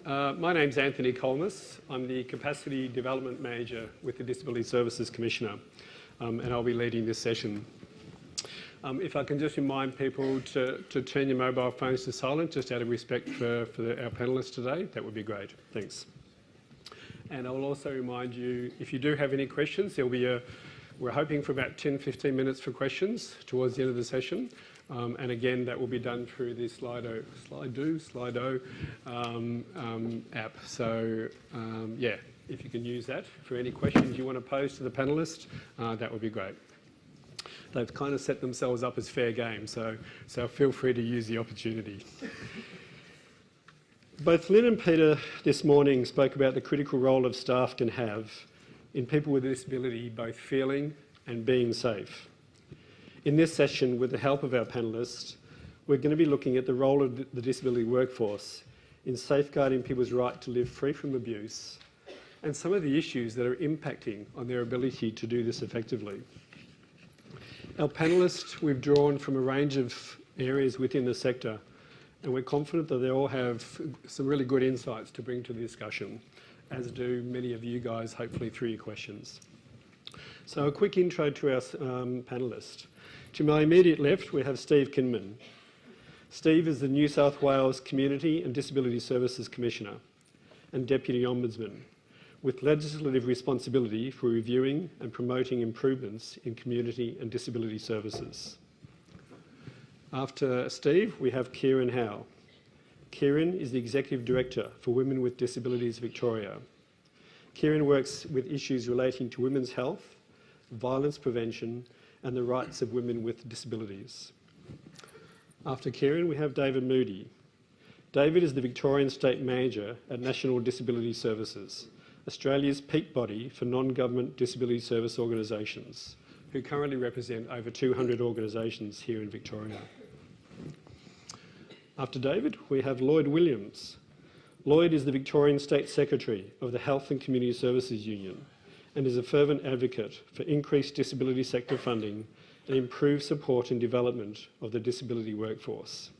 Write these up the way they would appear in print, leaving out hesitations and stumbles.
My name's Anthony Kolmus. I'm the Capacity Development Manager with the Disability Services Commissioner, and I'll be leading this session. If I can just remind people to turn your mobile phones to silent, just out of respect for our panellists today, that would be great. Thanks. And I will also remind you, if you do have any questions, we're hoping for about 10-15 minutes for questions towards the end of the session. And again, that will be done through the Slido app. So yeah, if you can use that for any questions you want to pose to the panellists, that would be great. They've kind of set themselves up as fair game, so feel free to use the opportunity. Both Lynn and Peter this morning spoke about the critical role of staff can have in people with a disability both feeling and being safe. In this session, with the help of our panellists, we're going to be looking at the role of the disability workforce in safeguarding people's right to live free from abuse and some of the issues that are impacting on their ability to do this effectively. Our panellists, we've drawn from a range of areas within the sector, and we're confident that they all have some really good insights to bring to the discussion, as do many of you guys, hopefully through your questions. So a quick intro to our panellists. To my immediate left, we have Steve Kinmond. Steve is the New South Wales Community and Disability Services Commissioner and Deputy Ombudsman, with legislative responsibility for reviewing and promoting improvements in community and disability services. After Steve, we have Keran Howe. Keran is the Executive Director for Women with Disabilities Victoria. Keran works with issues relating to women's health, violence prevention, and the rights of women with disabilities. After Keran, we have David Moody. David is the Victorian State Manager at National Disability Services, Australia's peak body for non-government disability service organisations, who currently represent over 200 organisations here in Victoria. After David, we have Lloyd Williams. Lloyd is the Victorian State Secretary of the Health and Community Services Union and is a fervent advocate for increased disability sector funding and improved support and development of the disability workforce.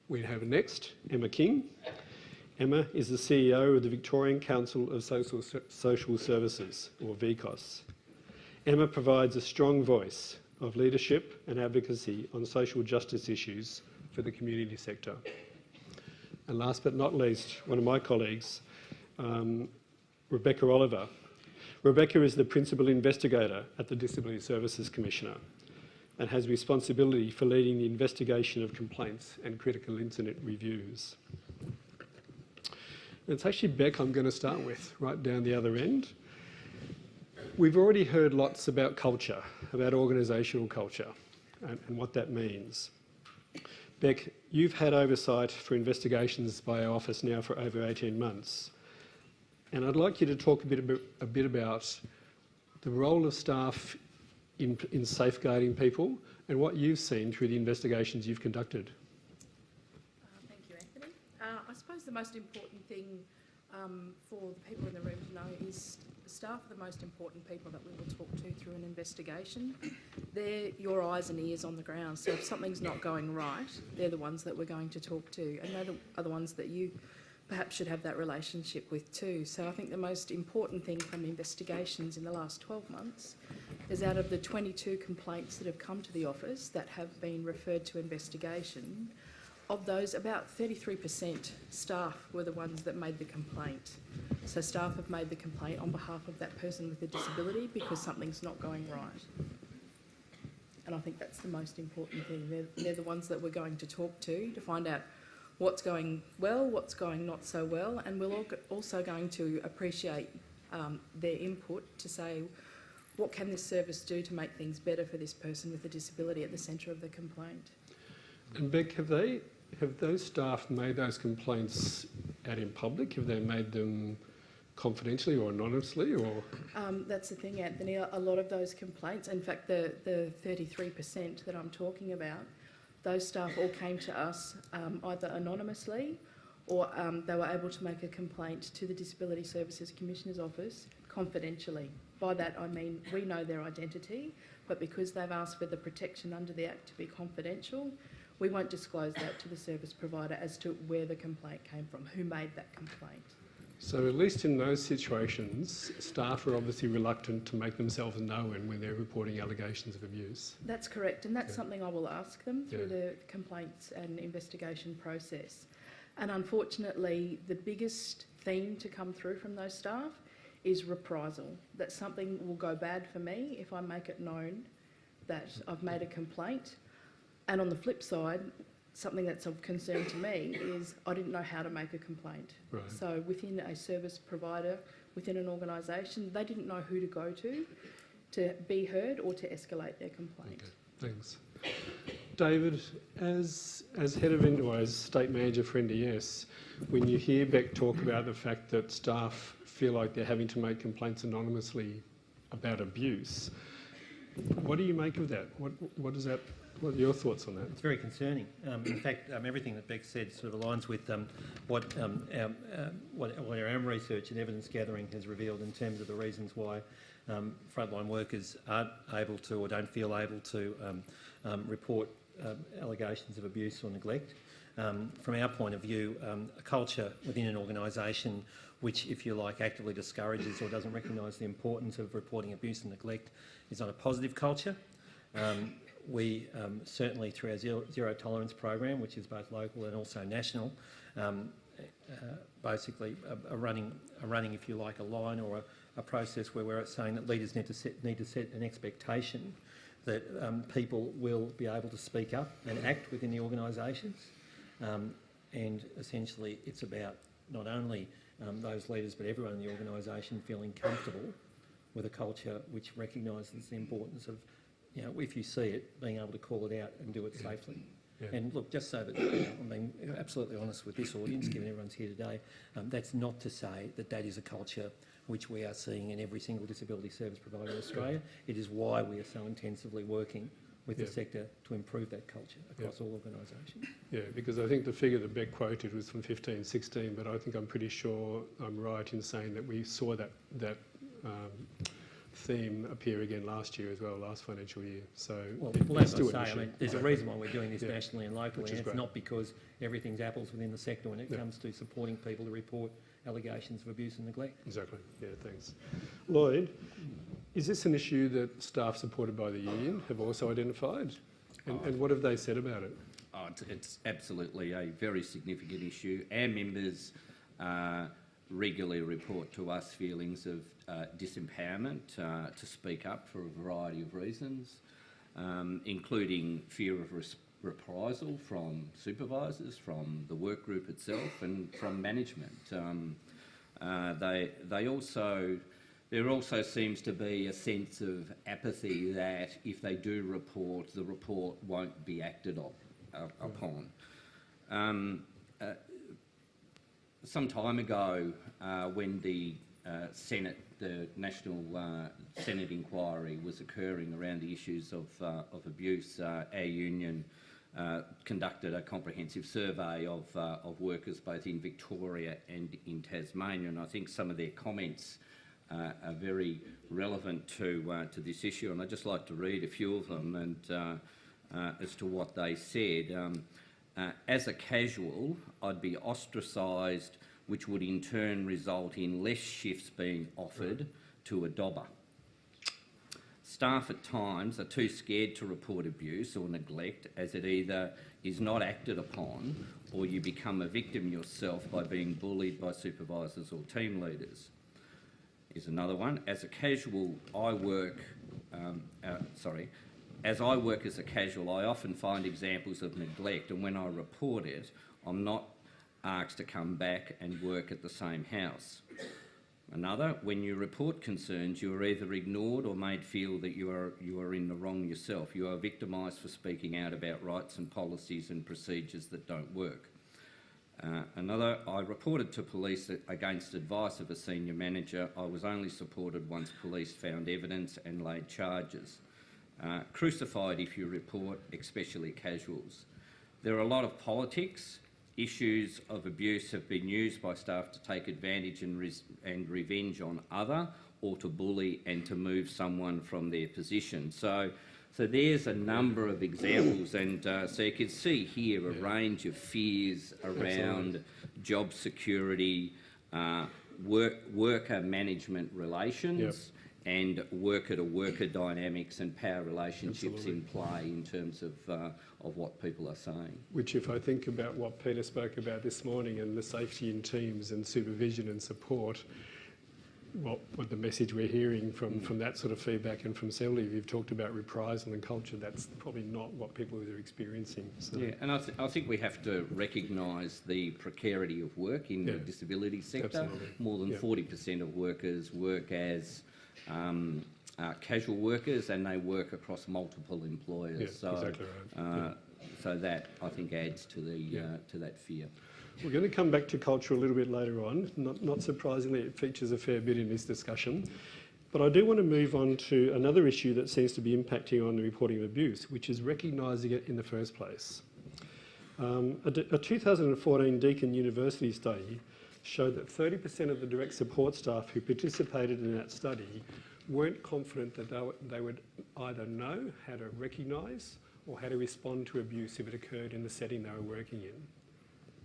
We have next Emma King. Emma is the CEO of the Victorian Council of Social Services, or VCOS. Emma provides a strong voice of leadership and advocacy on social justice issues for the community sector. And last but not least, one of my colleagues, Rebecca Oliver. Rebecca is the Principal Investigator at the Disability Services Commissioner and has responsibility for leading the investigation of complaints and critical incident reviews. And it's actually Beck I'm going to start with, right down the other end. We've already heard lots about culture, about organisational culture and what that means. Beck, you've had oversight for investigations by our office now for over 18 months. And I'd like you to talk a bit about the role of staff in safeguarding people and what you've seen through the investigations you've conducted. Thank you, Anthony. I suppose the most important thing for the people in the room to know is staff are the most important people that we will talk to through an investigation. They're your eyes and ears on the ground, so if something's not going right, they're the ones that we're going to talk to, and they are the ones that you perhaps should have that relationship with too. So I think the most important thing from investigations in the last 12 months is out of the 22 complaints that have come to the office that have been referred to investigation, of those about 33% staff were the ones that made the complaint. So staff have made the complaint on behalf of that person with a disability because something's not going right. And I think that's the most important thing. They're the ones that we're going to talk to find out what's going well, what's going not so well, and we're also going to appreciate their input to say, what can this service do to make things better for this person with a disability at the centre of the complaint? And Beck, have those staff made those complaints out in public? Have they made them confidentially or anonymously? Or that's the thing, Anthony. A lot of those complaints, in fact, the 33% that I'm talking about, those staff all came to us either anonymously or they were able to make a complaint to the Disability Services Commissioner's office confidentially. By that I mean we know their identity, but because they've asked for the protection under the Act to be confidential, we won't disclose that to the service provider as to where the complaint came from, who made that complaint. So at least in those situations, staff are obviously reluctant to make themselves known when they're reporting allegations of abuse. That's correct, and that's something I will ask them through the complaints and investigation process. And unfortunately, the biggest theme to come through from those staff is reprisal. That something will go bad for me if I make it known that I've made a complaint. And on the flip side, something that's of concern to me is I didn't know how to make a complaint. Right. So within a service provider, within an organisation, they didn't know who to go to be heard or to escalate their complaint. Okay, thanks. David, as head of or as state manager for NDS, when you hear Beck talk about the fact that staff feel like they're having to make complaints anonymously about abuse, what do you make of that? What are your thoughts on that? It's very concerning. In fact, everything that Beck said sort of aligns with what our own research and evidence gathering has revealed in terms of the reasons why frontline workers aren't able to or don't feel able to report allegations of abuse or neglect. From our point of view, a culture within an organisation which, if you like, actively discourages or doesn't recognise the importance of reporting abuse and neglect is not a positive culture. We certainly, through our zero tolerance program, which is both local and also national, basically are running, if you like, a line or a process where we're saying that leaders need to set an expectation that people will be able to speak up and act within the organisations. And essentially, it's about not only those leaders but everyone in the organisation feeling comfortable with a culture which recognises the importance of, you know, if you see it, being able to call it out and do it safely. Yeah. And look, just so that I'm being absolutely honest with this audience, given everyone's here today, that's not to say that that is a culture which we are seeing in every single disability service provider in Australia. It is why we are so intensively working with the sector to improve that culture across all organisations. Yeah, because I think the figure that Beck quoted was from 15-16, but I think I'm pretty sure I'm right in saying that we saw that theme appear again last year as well, last financial year. So that's still an issue. I mean, there's a reason why we're doing this nationally and locally, and it's great. not because everything's apples within the sector when it comes to supporting people to report allegations of abuse and neglect. Exactly. Yeah, thanks. Lloyd, is this an issue that staff supported by the union have also identified? And what have they said about it? Oh, it's absolutely a very significant issue. Our members regularly report to us feelings of disempowerment to speak up for a variety of reasons, including fear of reprisal from supervisors, from the work group itself and from management. There also seems to be a sense of apathy that if they do report, the report won't be acted upon. Some time ago, when the National Senate inquiry was occurring around the issues of abuse, our union conducted a comprehensive survey of workers both in Victoria and in Tasmania, and I think some of their comments are very relevant to this issue, and I'd just like to read a few of them and as to what they said. As a casual, I'd be ostracised, which would in turn result in less shifts being offered to a dobber. Staff at times are too scared to report abuse or neglect, as it either is not acted upon or you become a victim yourself by being bullied by supervisors or team leaders. Here's another one. As I work as a casual, I often find examples of neglect, and when I report it, I'm not asked to come back and work at the same house. Another, when you report concerns, you are either ignored or made feel that you are in the wrong yourself. You are victimised for speaking out about rights and policies and procedures that don't work. Another, I reported to police that against advice of a senior manager, I was only supported once police found evidence and laid charges. Crucified if you report, especially casuals. There are a lot of politics. Issues of abuse have been used by staff to take advantage and revenge on other, or to bully and to move someone from their position. So So there's a number of examples, and so you can see here a range of fears around job security, worker management relations, and worker-to-worker dynamics and power relationships in play in terms of what people are saying. Which, if I think about what Peter spoke about this morning and the safety in teams and supervision and support, what the message we're hearing from that sort of feedback, and from several of you have talked about reprisal and culture, that's probably not what people are experiencing. So. Yeah, and I think we have to recognise the precarity of work in the disability sector. Absolutely. More than 40% of workers work as casual workers, and they work across multiple employers. Yeah, so, exactly right. So that, I think, adds to the to that fear. We're going to come back to culture a little bit later on. Not surprisingly, it features a fair bit in this discussion. But I do want to move on to another issue that seems to be impacting on the reporting of abuse, which is recognising it in the first place. A 2014 Deakin University study showed that 30% of the direct support staff who participated in that study weren't confident that they would either know how to recognise or how to respond to abuse if it occurred in the setting they were working in.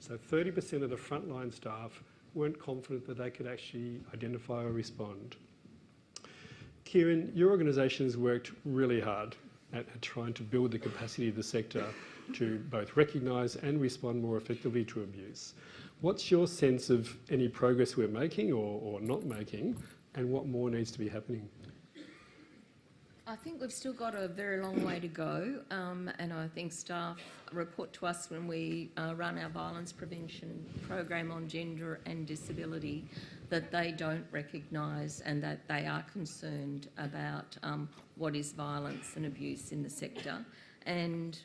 So 30% of the frontline staff weren't confident that they could actually identify or respond. Keran, your organisation has worked really hard at trying to build the capacity of the sector to both recognise and respond more effectively to abuse. What's your sense of any progress we're making or not making, and what more needs to be happening? I think we've still got a very long way to go, and I think staff report to us when we run our violence prevention program on gender and disability that they don't recognise and that they are concerned about what is violence and abuse in the sector. And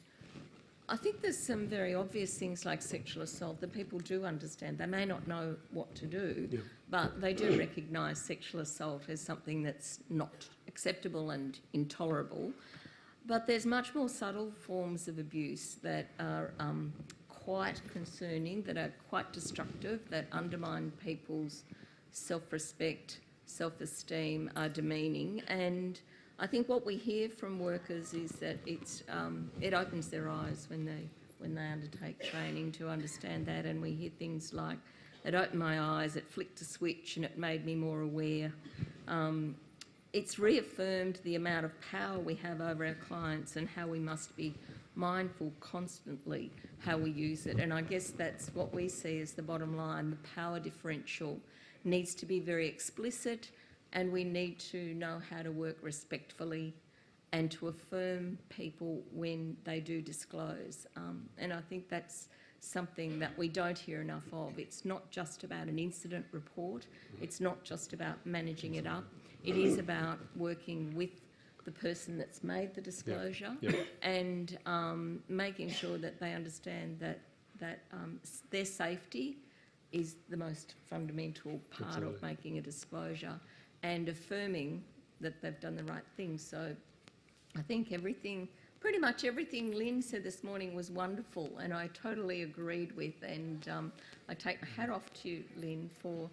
I think there's some very obvious things like sexual assault that people do understand. They may not know what to do, but they do recognise sexual assault as something that's not acceptable and intolerable. But there's much more subtle forms of abuse that are quite concerning, that are quite destructive, that undermine people's self-respect, self-esteem, are demeaning. And I think what we hear from workers is that it opens their eyes when they undertake training to understand that, and we hear things like, it opened my eyes, it flicked a switch and it made me more aware. It's reaffirmed the amount of power we have over our clients and how we must be mindful constantly how we use it. And I guess that's what we see as the bottom line. The power differential needs to be very explicit, and we need to know how to work respectfully and to affirm people when they do disclose. And I think that's something that we don't hear enough of. It's not just about an incident report. It's not just about managing it up. It is about working with the person that's made the disclosure and making sure that they understand that their safety is the most fundamental part of making a disclosure, and affirming that they've done the right thing. So I think pretty much everything Lynn said this morning was wonderful, and I totally agreed with, and I take my hat off to you, Lynn, for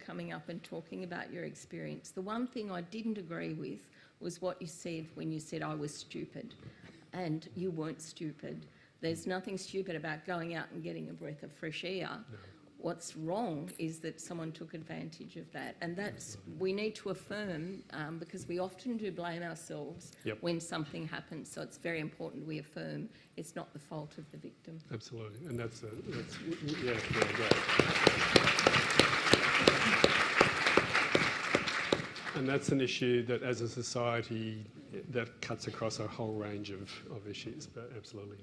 coming up and talking about your experience. The one thing I didn't agree with was what you said when you said I was stupid, and you weren't stupid. There's nothing stupid about going out and getting a breath of fresh air. No. What's wrong is that someone took advantage of that, and we need to affirm, because we often do blame ourselves when something happens. So it's very important we affirm it's not the fault of the victim. Absolutely, and that's great. And that's an issue that, as a society, that cuts across a whole range of issues. But absolutely,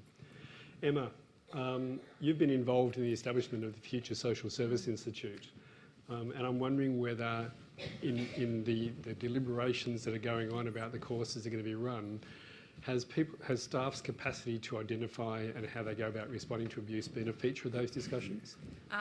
Emma. You've been involved in the establishment of the Future Social Service Institute, and I'm wondering whether in the deliberations that are going on about the courses that are going to be run, has staff's capacity to identify and how they go about responding to abuse been a feature of those discussions?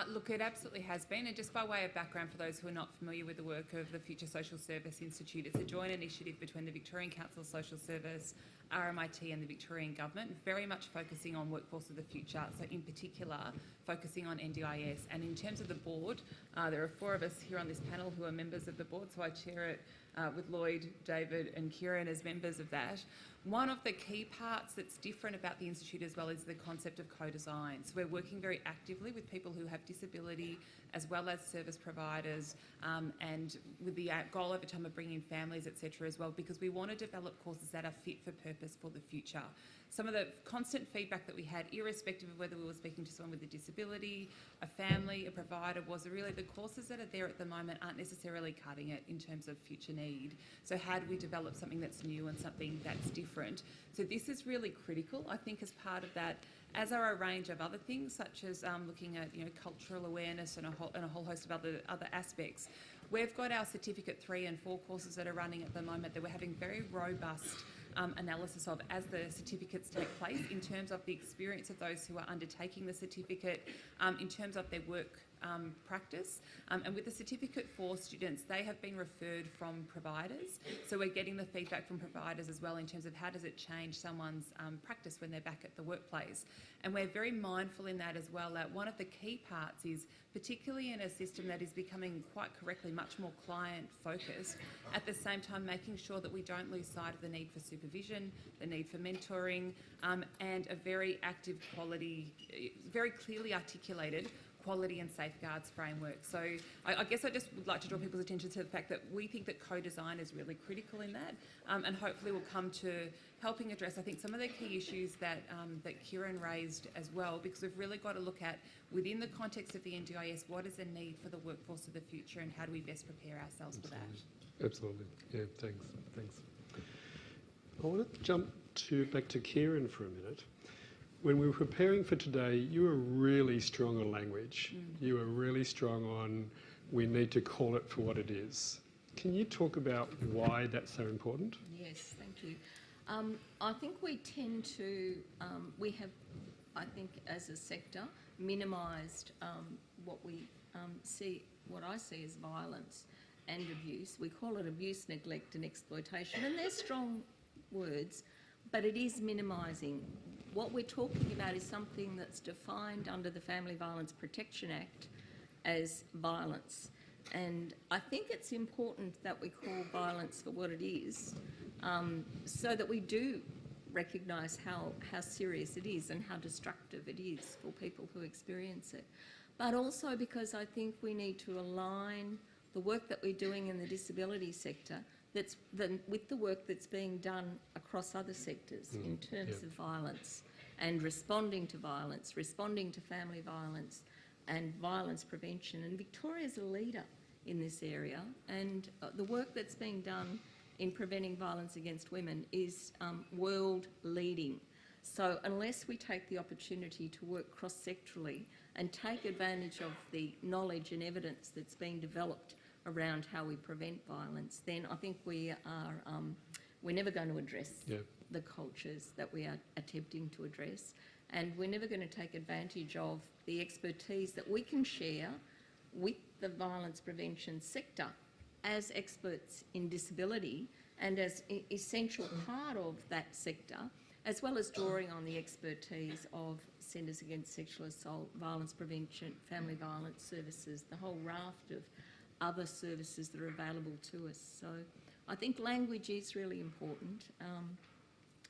Look, it absolutely has been, and just by way of background for those who are not familiar with the work of the Future Social Service Institute, it's a joint initiative between the Victorian Council of Social Service, RMIT and the Victorian Government, very much focusing on workforce of the future, so in particular focusing on NDIS. And in terms of the board, there are 4 of us here on this panel who are members of the board, so I chair it with Lloyd, David and Keran as members of that. One of the key parts that's different about the Institute as well is the concept of co-design. So we're working very actively with people who have disability as well as service providers, and with the goal over time of bringing in families, etc. as well, because we want to develop courses that are fit for purpose for the future. Some of the constant feedback that we had, irrespective of whether we were speaking to someone with a disability, a family, a provider, was really the courses that are there at the moment aren't necessarily cutting it in terms of future need. So how do we develop something that's new and something that's different? So this is really critical, I think, as part of that, as are a range of other things, such as looking at cultural awareness and a whole host of other aspects. We've got our Certificate 3 and 4 courses that are running at the moment that we're having very robust analysis of as the certificates take place, in terms of the experience of those who are undertaking the certificate, in terms of their work practice. And with the Certificate 4 students, they have been referred from providers. So we're getting the feedback from providers as well in terms of how does it change someone's practice when they're back at the workplace. And we're very mindful in that as well, that one of the key parts is, particularly in a system that is becoming quite correctly much more client focused, at the same time making sure that we don't lose sight of the need for supervision, the need for mentoring, and a very active quality, very clearly articulated quality and safeguards framework. So I guess I just would like to draw people's attention to the fact that we think that co-design is really critical in that, and hopefully will come to helping address, I think, some of the key issues that that Keran raised as well, because we've really got to look at, within the context of the NDIS, what is the need for the workforce of the future and how do we best prepare ourselves for that? Absolutely. Yeah, thanks. I want to jump back to Keran for a minute. When we were preparing for today, you were really strong on language. You were really strong on, we need to call it for what it is. Can you talk about why that's so important? Yes, thank you. I think we tend to, we have, I think as a sector, minimised what we see, what I see as violence and abuse. We call it abuse, neglect and exploitation, and they're strong words, but it is minimising. What we're talking about is something that's defined under the Family Violence Protection Act as violence. And I think it's important that we call violence for what it is, so that we do recognise how serious it is and how destructive it is for people who experience it. But also because I think we need to align the work that we're doing in the disability sector with the work that's being done across other sectors in terms of violence and responding to violence, responding to family violence and violence prevention. And Victoria's a leader in this area, and the work that's being done in preventing violence against women is world leading. So unless we take the opportunity to work cross-sectorally and take advantage of the knowledge and evidence that's being developed around how we prevent violence, then I think we're never going to address the cultures that we are attempting to address, and we're never going to take advantage of the expertise that we can share with the violence prevention sector as experts in disability and as an essential part of that sector, as well as drawing on the expertise of Centres Against Sexual Assault, violence prevention, family violence services, the whole raft of other services that are available to us. So I think language is really important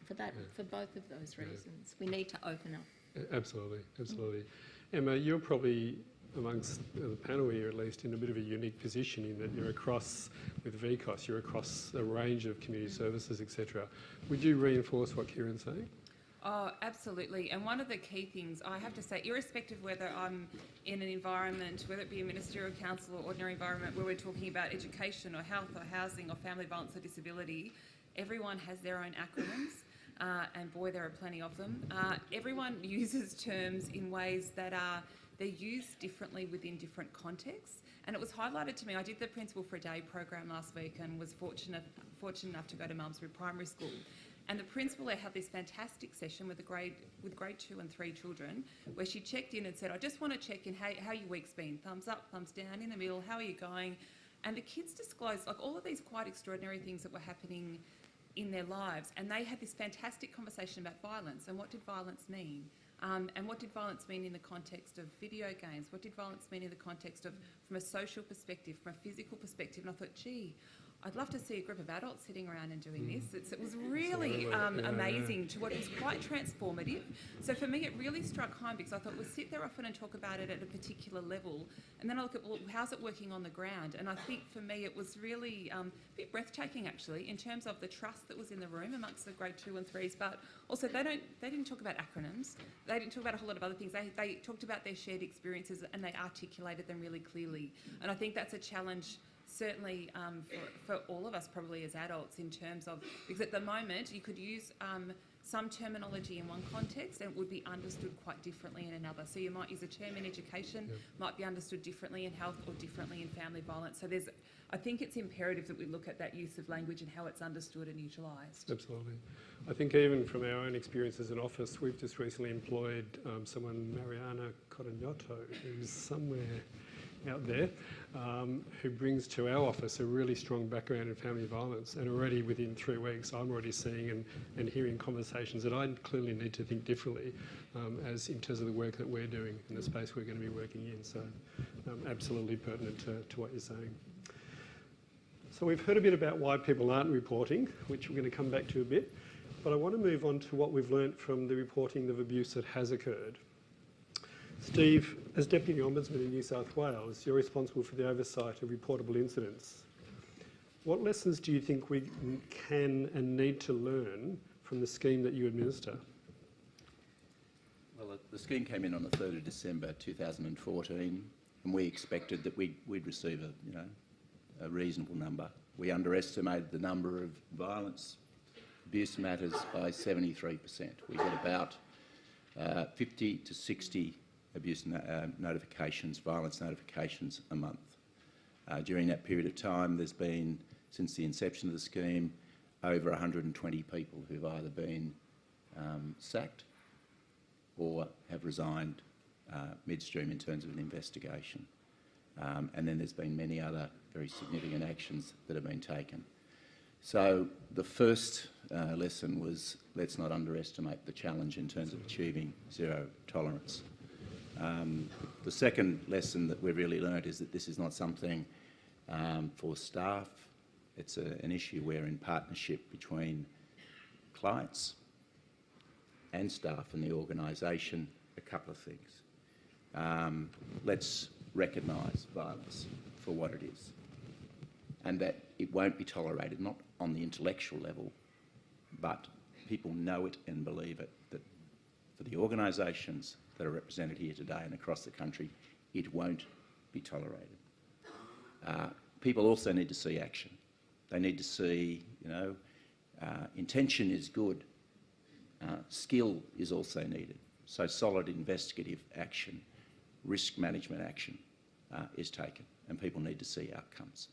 for both of those reasons. We need to open up. Absolutely. Emma, you're probably amongst the panel here, at least, in a bit of a unique position in that you're across, with VCOS, you're across a range of community services, etc. Would you reinforce what Keran's saying? Oh, absolutely. And one of the key things, I have to say, irrespective of whether I'm in an environment, whether it be a ministerial council or ordinary environment where we're talking about education or health or housing or family violence or disability, everyone has their own acronyms. And boy, there are plenty of them. Everyone uses terms in ways that they're used differently within different contexts. And it was highlighted to me, I did the Principal for a Day program last week and was fortunate enough to go to Malmesbury Primary School. And the principal there had this fantastic session with grade 2 and 3 children, where she checked in and said, I just want to check in how your week's been. Thumbs up, thumbs down, in the middle, how are you going? And the kids disclosed all of these quite extraordinary things that were happening in their lives. And they had this fantastic conversation about violence and what did violence mean? And what did violence mean in the context of video games? What did violence mean in the context of, from a social perspective, from a physical perspective? And I thought, gee, I'd love to see a group of adults sitting around and doing this. It was really amazing to watch. It was quite transformative. So for me, it really struck home because I thought we'll sit there often and talk about it at a particular level, and then I look at, well, how's it working on the ground? And I think for me, it was really a bit breathtaking actually in terms of the trust that was in the room amongst the grade 2 and 3s. But also, they didn't talk about acronyms. They didn't talk about a whole lot of other things. They talked about their shared experiences and they articulated them really clearly. And I think that's a challenge certainly for all of us probably as adults in terms of, because at the moment you could use some terminology in one context and it would be understood quite differently in another. So you might use a term in education, might be understood differently in health or differently in family violence. So I think it's imperative that we look at that use of language and how it's understood and utilised. Absolutely. I think even from our own experience as an office, we've just recently employed someone, Mariana Cotagnotto, who's somewhere out there, who brings to our office a really strong background in family violence. And already within 3 weeks, I'm already seeing and hearing conversations that I clearly need to think differently as in terms of the work that we're doing and the space we're going to be working in. So absolutely pertinent to what you're saying. So we've heard a bit about why people aren't reporting, which we're going to come back to a bit. But I want to move on to what we've learnt from the reporting of abuse that has occurred. Steve, as Deputy Ombudsman in New South Wales, you're responsible for the oversight of reportable incidents. What lessons do you think we can and need to learn from the scheme that you administer? Well, the scheme came in on the 3rd of December 2014, and we expected that we'd receive a reasonable number. We underestimated the number of violence, abuse matters by 73%. We get about 50 to 60 abuse notifications, violence notifications a month. During that period of time, there's been, since the inception of the scheme, over 120 people who've either been sacked or have resigned midstream in terms of an investigation. And then there's been many other very significant actions that have been taken. So the first lesson was, let's not underestimate the challenge in terms of achieving zero tolerance. The second lesson that we've really learnt is that this is not something for staff. It's an issue where, in partnership between clients and staff and the organisation, a couple of things. Let's recognise violence for what it is, and that it won't be tolerated, not on the intellectual level, but people know it and believe it, that for the organisations that are represented here today and across the country, it won't be tolerated. People also need to see action. They need to see, intention is good, skill is also needed. So solid investigative action, risk management action is taken, and people need to see outcomes.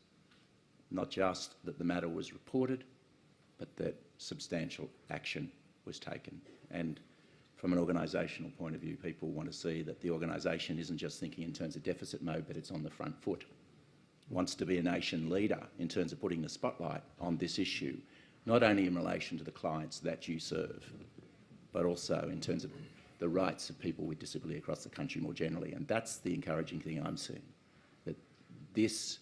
Not just that the matter was reported, but that substantial action was taken. And from an organisational point of view, people want to see that the organisation isn't just thinking in terms of deficit mode, but it's on the front foot. Wants to be a nation leader in terms of putting the spotlight on this issue, not only in relation to the clients that you serve, but also in terms of the rights of people with disability across the country more generally. And that's the encouraging thing I'm seeing, that this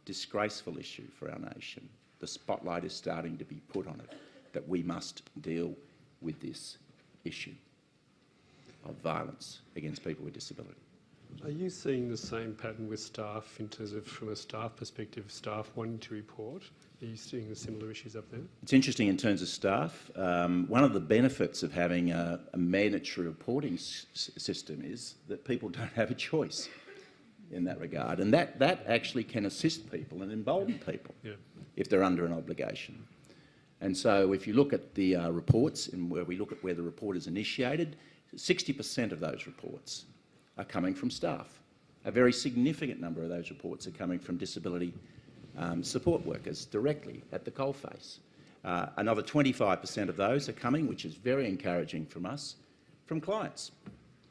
disgraceful issue for our nation, the spotlight is starting to be put on it, that we must deal with this issue of violence against people with disability. Are you seeing the same pattern with staff in terms of, from a staff perspective, staff wanting to report? Are you seeing the similar issues up there? It's interesting in terms of staff. One of the benefits of having a mandatory reporting system is that people don't have a choice in that regard, and that actually can assist people and embolden people if they're under an obligation. And so if you look at the reports, and where we look at where the report is initiated, 60% of those reports are coming from staff. A very significant number of those reports are coming from disability support workers directly at the coalface. Another 25% of those are coming, which is very encouraging from us, from clients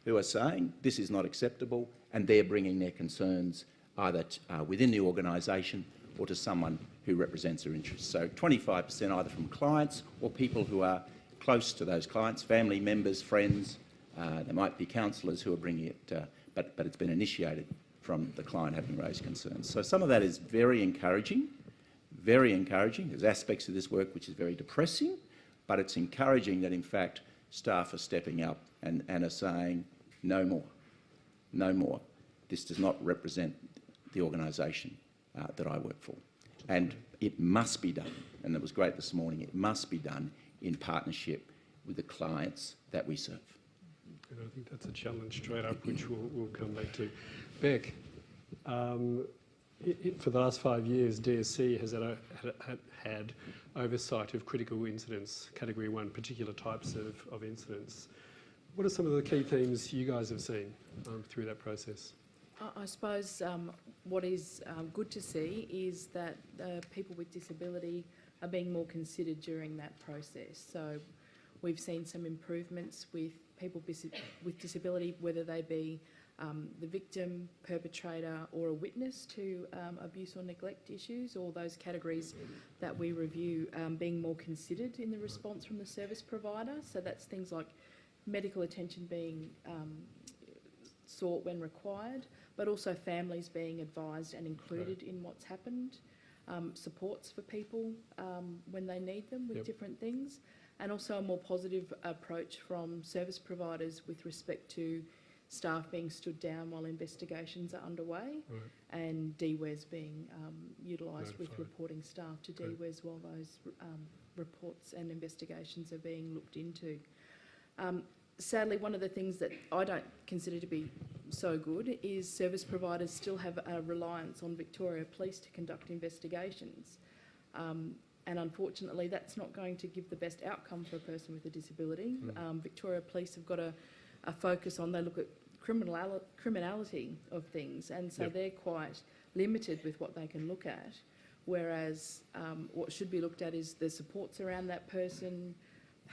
who are saying this is not acceptable, and they're bringing their concerns either within the organisation or to someone who represents their interests. So 25% either from clients or people who are close to those clients, family members, friends. There might be counsellors who are bringing it, but it's been initiated from the client having raised concerns. So some of that is very encouraging, very encouraging. There's aspects of this work which is very depressing, but it's encouraging that in fact staff are stepping up and are saying no more, no more. This does not represent the organisation that I work for. And it must be done, and it was great this morning, it must be done in partnership with the clients that we serve. And I think that's a challenge straight up, which we'll come back to. Beck, for the last 5 years, DSC has had oversight of critical incidents, Category 1, particular types of incidents. What are some of the key themes you guys have seen through that process? I suppose what is good to see is that people with disability are being more considered during that process. So we've seen some improvements with people with disability, whether they be the victim, perpetrator or a witness to abuse or neglect issues, or those categories that we review being more considered in the response from the service provider. So that's things like medical attention being sought when required, but also families being advised and included in what's happened, supports for people when they need them with different things, and also a more positive approach from service providers with respect to staff being stood down while investigations are underway, and DWES being utilised with reporting staff to DWES while those reports and investigations are being looked into. Sadly, one of the things that I don't consider to be so good is service providers still have a reliance on Victoria Police to conduct investigations. And unfortunately, that's not going to give the best outcome for a person with a disability. Victoria Police have got a focus on, they look at criminality of things, and so they're quite limited with what they can look at, whereas what should be looked at is the supports around that person,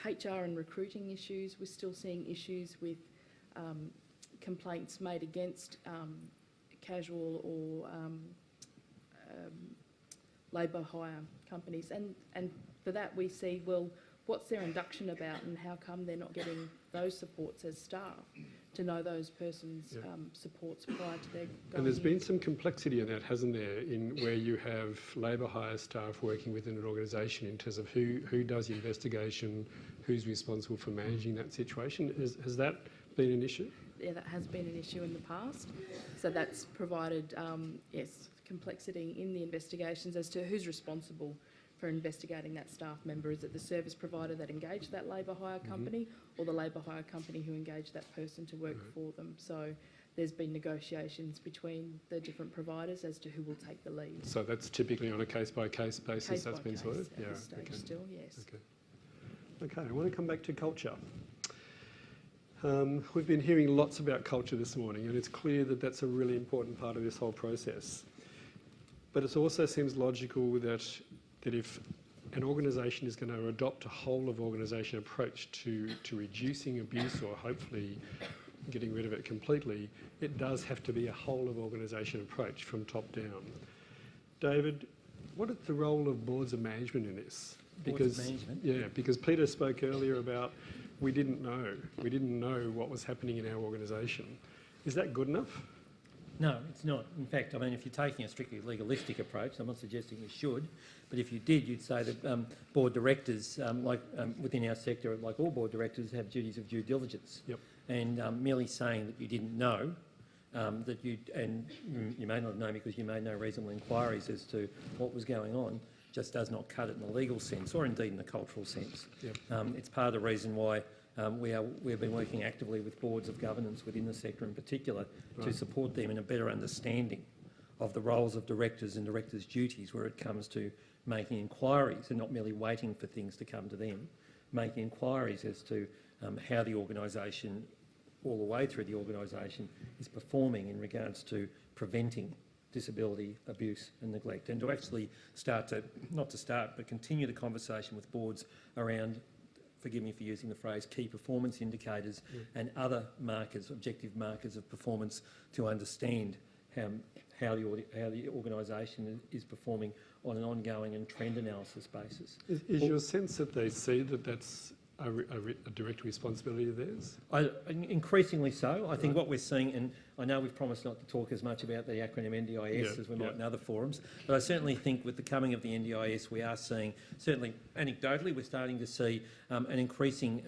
HR and recruiting issues. We're still seeing issues with complaints made against casual or labour hire companies, and for that we see, well, what's their induction about and how come they're not getting those supports as staff to know those persons' supports prior to their going And there's in. been some complexity in that, hasn't there, in where you have labour hire staff working within an organisation in terms of who does the investigation, who's responsible for managing that situation. Has that been an issue? Yeah, that has been an issue in the past. So that's provided, complexity in the investigations as to who's responsible for investigating that staff member. Is it the service provider that engaged that labour hire company, or the labour hire company who engaged that person to work for them? So there's been negotiations between the different providers as to who will take the lead. So that's typically on a case-by-case basis Case that's by been case sorted? at this stage still, yes. Okay, I want to come back to culture. We've been hearing lots about culture this morning, and it's clear that that's a really important part of this whole process. But it also seems logical that if an organisation is going to adopt a whole-of-organisation approach to reducing abuse, or hopefully getting rid of it completely, it does have to be a whole-of-organisation approach from top down. David, what is the role of boards of management in this? Boards of management? Yeah, because Peter spoke earlier about we didn't know what was happening in our organisation. Is that good enough? No, it's not. In fact, I mean, if you're taking a strictly legalistic approach, I'm not suggesting you should, but if you did, you'd say that board directors, within our sector, like all board directors, have duties of due diligence. Yep. And merely saying that you didn't know, and you may not know because you made no reasonable inquiries as to what was going on, just does not cut it in the legal sense, or indeed in the cultural sense. Yep. It's part of the reason why we've been working actively with boards of governance within the sector in particular to support them in a better understanding of the roles of directors and directors' duties where it comes to making inquiries and not merely waiting for things to come to them, making inquiries as to how the organisation, all the way through the organisation, is performing in regards to preventing disability, abuse and neglect, and to actually continue the conversation with boards around, forgive me for using the phrase, key performance indicators and other markers, objective markers of performance, to understand how the organisation is performing on an ongoing and trend analysis basis. Is your sense that they see that that's a direct responsibility of theirs? Increasingly so. I think what we're seeing, and I know we've promised not to talk as much about the acronym NDIS as we might in other forums, but I certainly think with the coming of the NDIS, we are seeing, certainly anecdotally, we're starting to see an increasing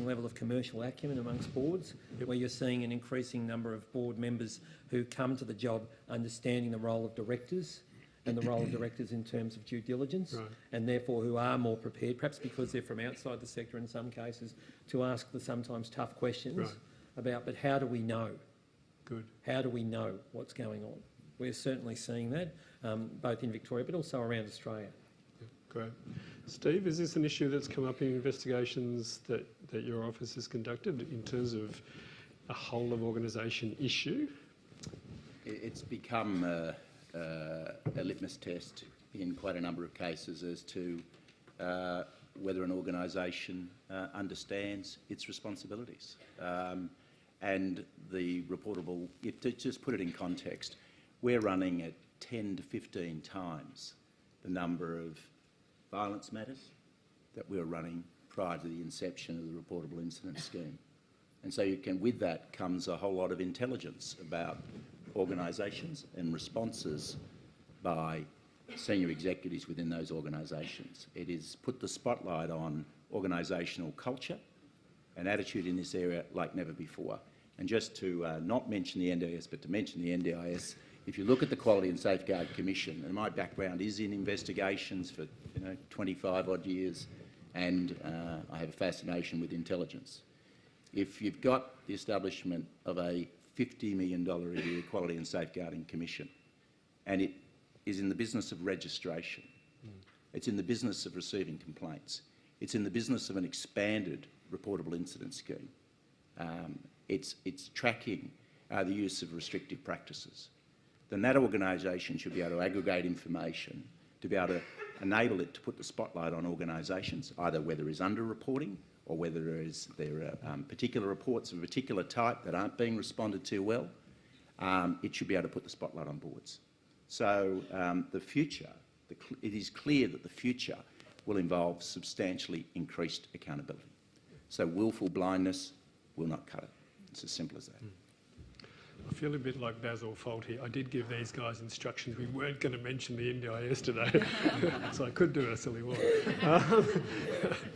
level of commercial acumen amongst boards, where you're seeing an increasing number of board members who come to the job understanding the role of directors and the role of directors in terms of due diligence, and therefore who are more prepared, perhaps because they're from outside the sector in some cases, to ask the sometimes tough questions about, but how do we know? Good. How do we know what's going on? We're certainly seeing that, both in Victoria but also around Australia. Yeah, great. Steve, is this an issue that's come up in investigations that your office has conducted in terms of a whole of organisation issue? It's become a litmus test in quite a number of cases as to whether an organisation understands its responsibilities. And the reportable, to just put it in context, we're running at 10 to 15 times the number of violence matters that we were running prior to the inception of the reportable incident scheme. And so with that comes a whole lot of intelligence about organisations and responses by senior executives within those organisations. It has put the spotlight on organisational culture and attitude in this area like never before. And just to not mention the NDIS, but to mention the NDIS, if you look at the Quality and Safeguard Commission, and my background is in investigations for 25 odd years, and I have a fascination with intelligence. If you've got the establishment of a $50 million a year Quality and Safeguarding Commission, and it is in the business of registration, it's in the business of receiving complaints, it's in the business of an expanded reportable incident scheme, it's tracking the use of restrictive practices, then that organisation should be able to aggregate information to be able to enable it to put the spotlight on organisations, either where there is under-reporting or whether there are particular reports of a particular type that aren't being responded to well. It should be able to put the spotlight on boards. So the future, it is clear that the future will involve substantially increased accountability. So willful blindness will not cut it. It's as simple as that. I feel a bit like Basil Fawlty here. I did give these guys instructions. We weren't going to mention the NDIS today, so I could do a silly one,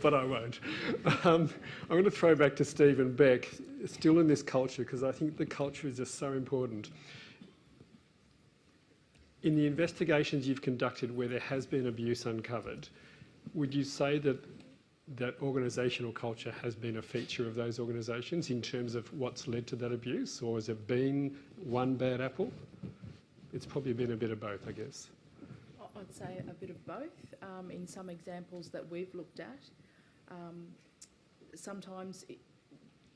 but I won't. I'm going to throw back to Steve and Beck, still in this culture, because I think the culture is just so important. In the investigations you've conducted where there has been abuse uncovered, would you say that organisational culture has been a feature of those organisations in terms of what's led to that abuse, or has it been one bad apple? It's probably been a bit of both, I guess. I'd say a bit of both. In some examples that we've looked at, sometimes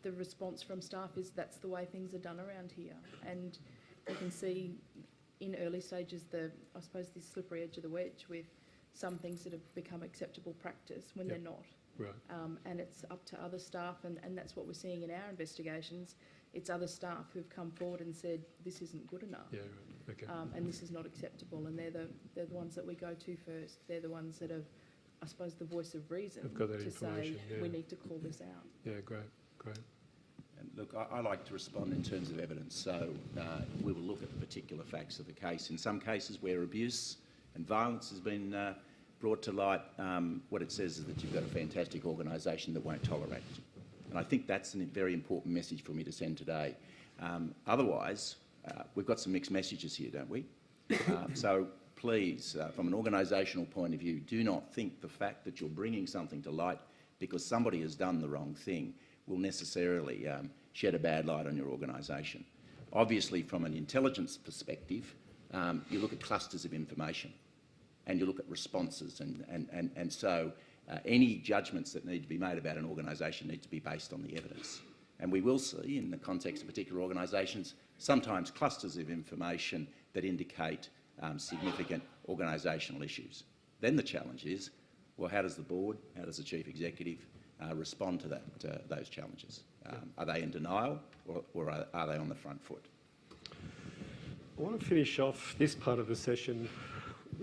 the response from staff is that's the way things are done around here, and you can see in early stages I suppose the slippery edge of the wedge with some things that have become acceptable practice when they're not. Right. And it's up to other staff, and that's what we're seeing in our investigations. It's other staff who've come forward and said this isn't good enough, Yeah, right. Okay. and this is not acceptable, and they're the ones that we go to first. They're the ones that have, I suppose, the voice of reason I've got that to say information, yeah. we need to call this out. Yeah, great. And look, I like to respond in terms of evidence, so we will look at the particular facts of the case. In some cases where abuse and violence has been brought to light, what it says is that you've got a fantastic organisation that won't tolerate it. And I think that's a very important message for me to send today. Otherwise, we've got some mixed messages here, don't we? So please, from an organisational point of view, do not think the fact that you're bringing something to light because somebody has done the wrong thing will necessarily shed a bad light on your organisation. Obviously, from an intelligence perspective, you look at clusters of information and you look at responses, and so any judgments that need to be made about an organisation need to be based on the evidence. And we will see, in the context of particular organisations, sometimes clusters of information that indicate significant organisational issues. Then the challenge is, well, how does the board, how does the chief executive respond to those challenges? Are they in denial, or are they on the front foot? I want to finish off this part of the session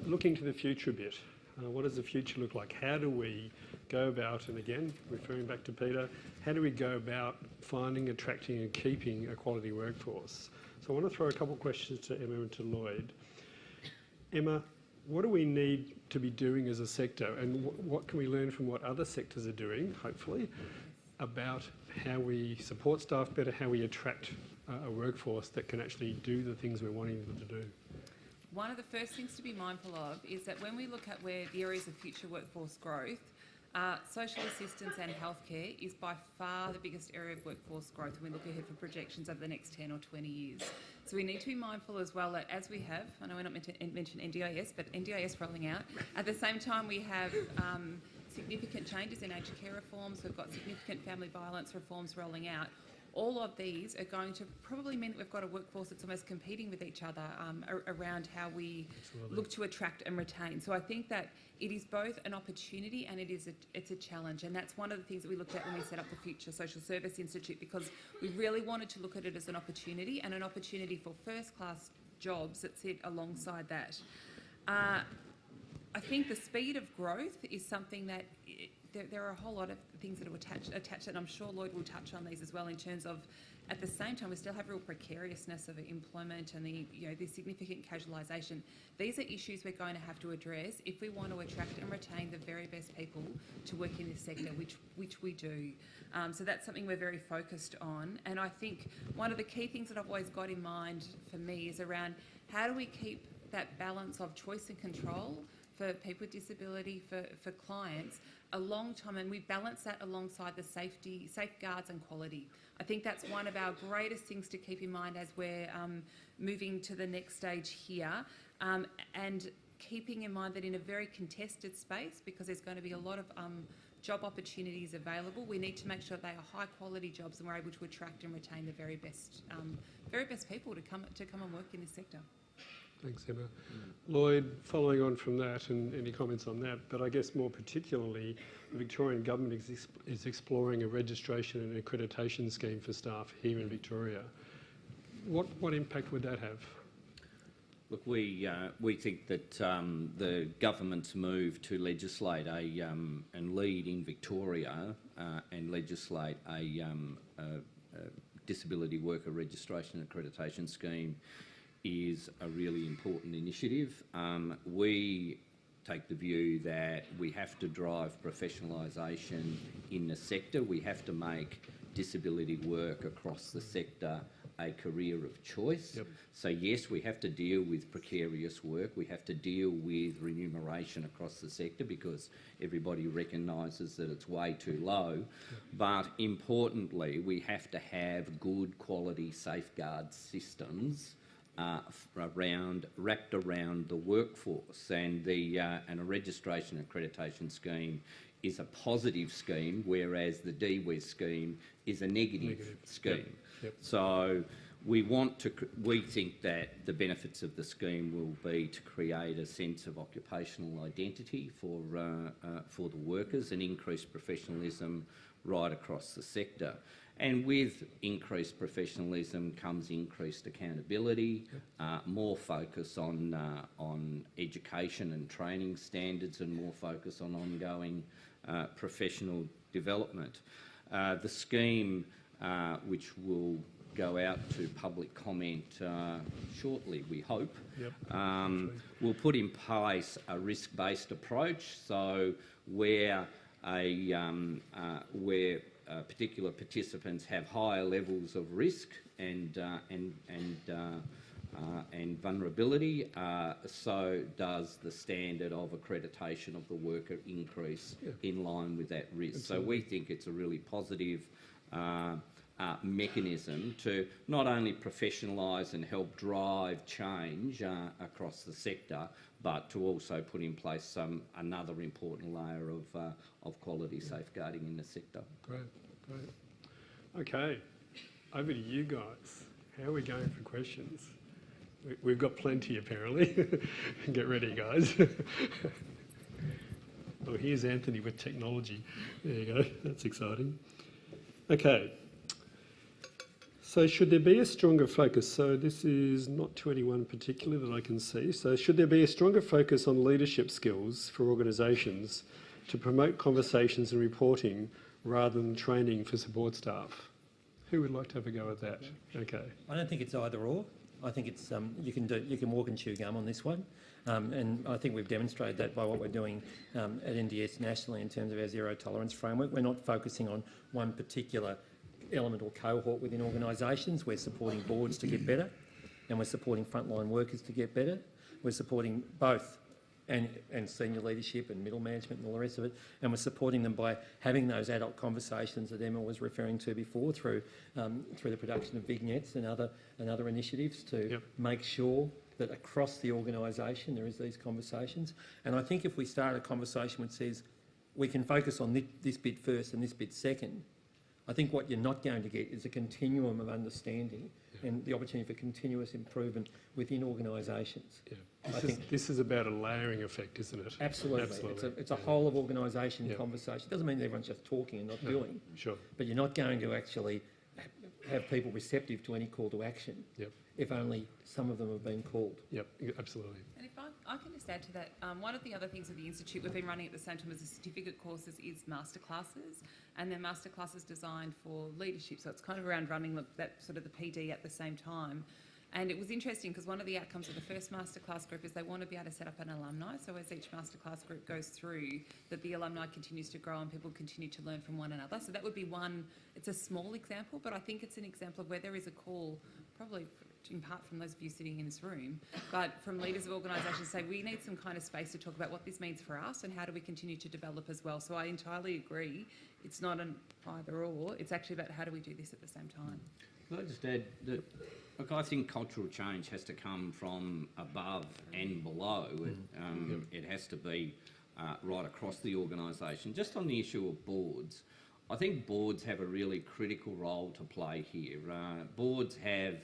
looking to the future a bit. What does the future look like? How do we go about, and again, referring back to Peter, how do we go about finding, attracting and keeping a quality workforce? So I want to throw a couple of questions to Emma and to Lloyd. Emma, what do we need to be doing as a sector, and what can we learn from what other sectors are doing, hopefully, about how we support staff better, how we attract a workforce that can actually do the things we're wanting them to do? One of the first things to be mindful of is that when we look at where the areas of future workforce growth, social assistance and healthcare is by far the biggest area of workforce growth when we look ahead for projections over the next 10 or 20 years. So we need to be mindful as well that as we have, I know we're not meant to mention NDIS, but NDIS rolling out, at the same time we have significant changes in aged care reforms, we've got significant family violence reforms rolling out. All of these are going to probably mean that we've got a workforce that's almost competing with each other around how we look to attract and retain. So I think that it is both an opportunity and it's a challenge, and that's one of the things that we looked at when we set up the Future Social Service Institute, because we really wanted to look at it as an opportunity, and an opportunity for first-class jobs that sit alongside that. I think the speed of growth is something that there are a whole lot of things that are attached, and I'm sure Lloyd will touch on these as well, in terms of, at the same time, we still have real precariousness of employment and the significant casualisation. These are issues we're going to have to address if we want to attract and retain the very best people to work in this sector, which we do. So that's something we're very focused on. And I think one of the key things that I've always got in mind for me is around how do we keep that balance of choice and control for people with disability, for clients, a long time, and we balance that alongside the safety, safeguards and quality. I think that's one of our greatest things to keep in mind as we're moving to the next stage here, and keeping in mind that in a very contested space, because there's going to be a lot of job opportunities available, we need to make sure they are high quality jobs and we're able to attract and retain the very best people to come and work in this sector. Thanks, Emma. Lloyd, following on from that, and any comments on that, but I guess more particularly, the Victorian Government is exploring a registration and accreditation scheme for staff here in Victoria. What impact would that have? Look, we think that the government's move to legislate and lead in Victoria and legislate a disability worker registration and accreditation scheme is a really important initiative. We take the view that we have to drive professionalisation in the sector. We have to make disability work across the sector a career of choice. Yep. So yes, we have to deal with precarious work. We have to deal with remuneration across the sector because everybody recognises that it's way too low. Yep. But importantly, we have to have good quality safeguard systems wrapped around the workforce, and a registration accreditation scheme is a positive scheme, whereas the DWES scheme is a negative scheme. Yep. Yep. So we think that the benefits of the scheme will be to create a sense of occupational identity for the workers and increase professionalism right across the sector. And with increased professionalism comes increased accountability, more focus on education and training standards, and more focus on ongoing professional development. The scheme, which will go out to public comment shortly, we hope, will put in place a risk-based approach. So where particular participants have higher levels of risk and vulnerability, so does the standard of accreditation of the worker increase in line with that risk. Absolutely. So we think it's a really positive mechanism to not only professionalise and help drive change across the sector, but to also put in place another important layer of quality safeguarding in the sector. Great. Okay, over to you guys. How are we going for questions? We've got plenty, apparently. Get ready, guys. Oh, here's Anthony with technology. There you go. That's exciting. Okay. So should there be a stronger focus? So this is not to anyone particular that I can see. So should there be a stronger focus on leadership skills for organisations to promote conversations and reporting rather than training for support staff? Who would like to have a go at that? Okay. I don't think it's either or. I think it's you can walk and chew gum on this one, and I think we've demonstrated that by what we're doing at NDS nationally in terms of our zero tolerance framework. We're not focusing on one particular element or cohort within organisations. We're supporting boards to get better, and we're supporting frontline workers to get better. We're supporting both and senior leadership and middle management and all the rest of it, and we're supporting them by having those adult conversations that Emma was referring to before through the production of vignettes and other initiatives to make sure that across the organisation there is these conversations. And I think if we start a conversation which says we can focus on this bit first and this bit second, I think what you're not going to get is a continuum of understanding and the opportunity for continuous improvement within organisations. Yeah. This is about a layering effect, isn't it? Absolutely. It's a whole of organisation conversation. It doesn't mean that everyone's just talking and not doing. Sure. But you're not going to actually have people receptive to any call to action if only some of them have been called. Yep, absolutely. And if I can just add to that, one of the other things with the Institute we've been running at the same time as the certificate courses is masterclasses, and they're masterclasses designed for leadership, so it's kind of around running that sort of the PD at the same time. And it was interesting because one of the outcomes of the first masterclass group is they want to be able to set up an alumni, so as each masterclass group goes through, that the alumni continues to grow and people continue to learn from one another. So that would be one, it's a small example, but I think it's an example of where there is a call, probably in part from those of you sitting in this room, but from leaders of organisations say we need some kind of space to talk about what this means for us and how do we continue to develop as well. So I entirely agree, it's not an either or, it's actually about how do we do this at the same time. Can I just add that, look, I think cultural change has to come from above and below. It has to be right across the organisation. Just on the issue of boards, I think boards have a really critical role to play here. Boards have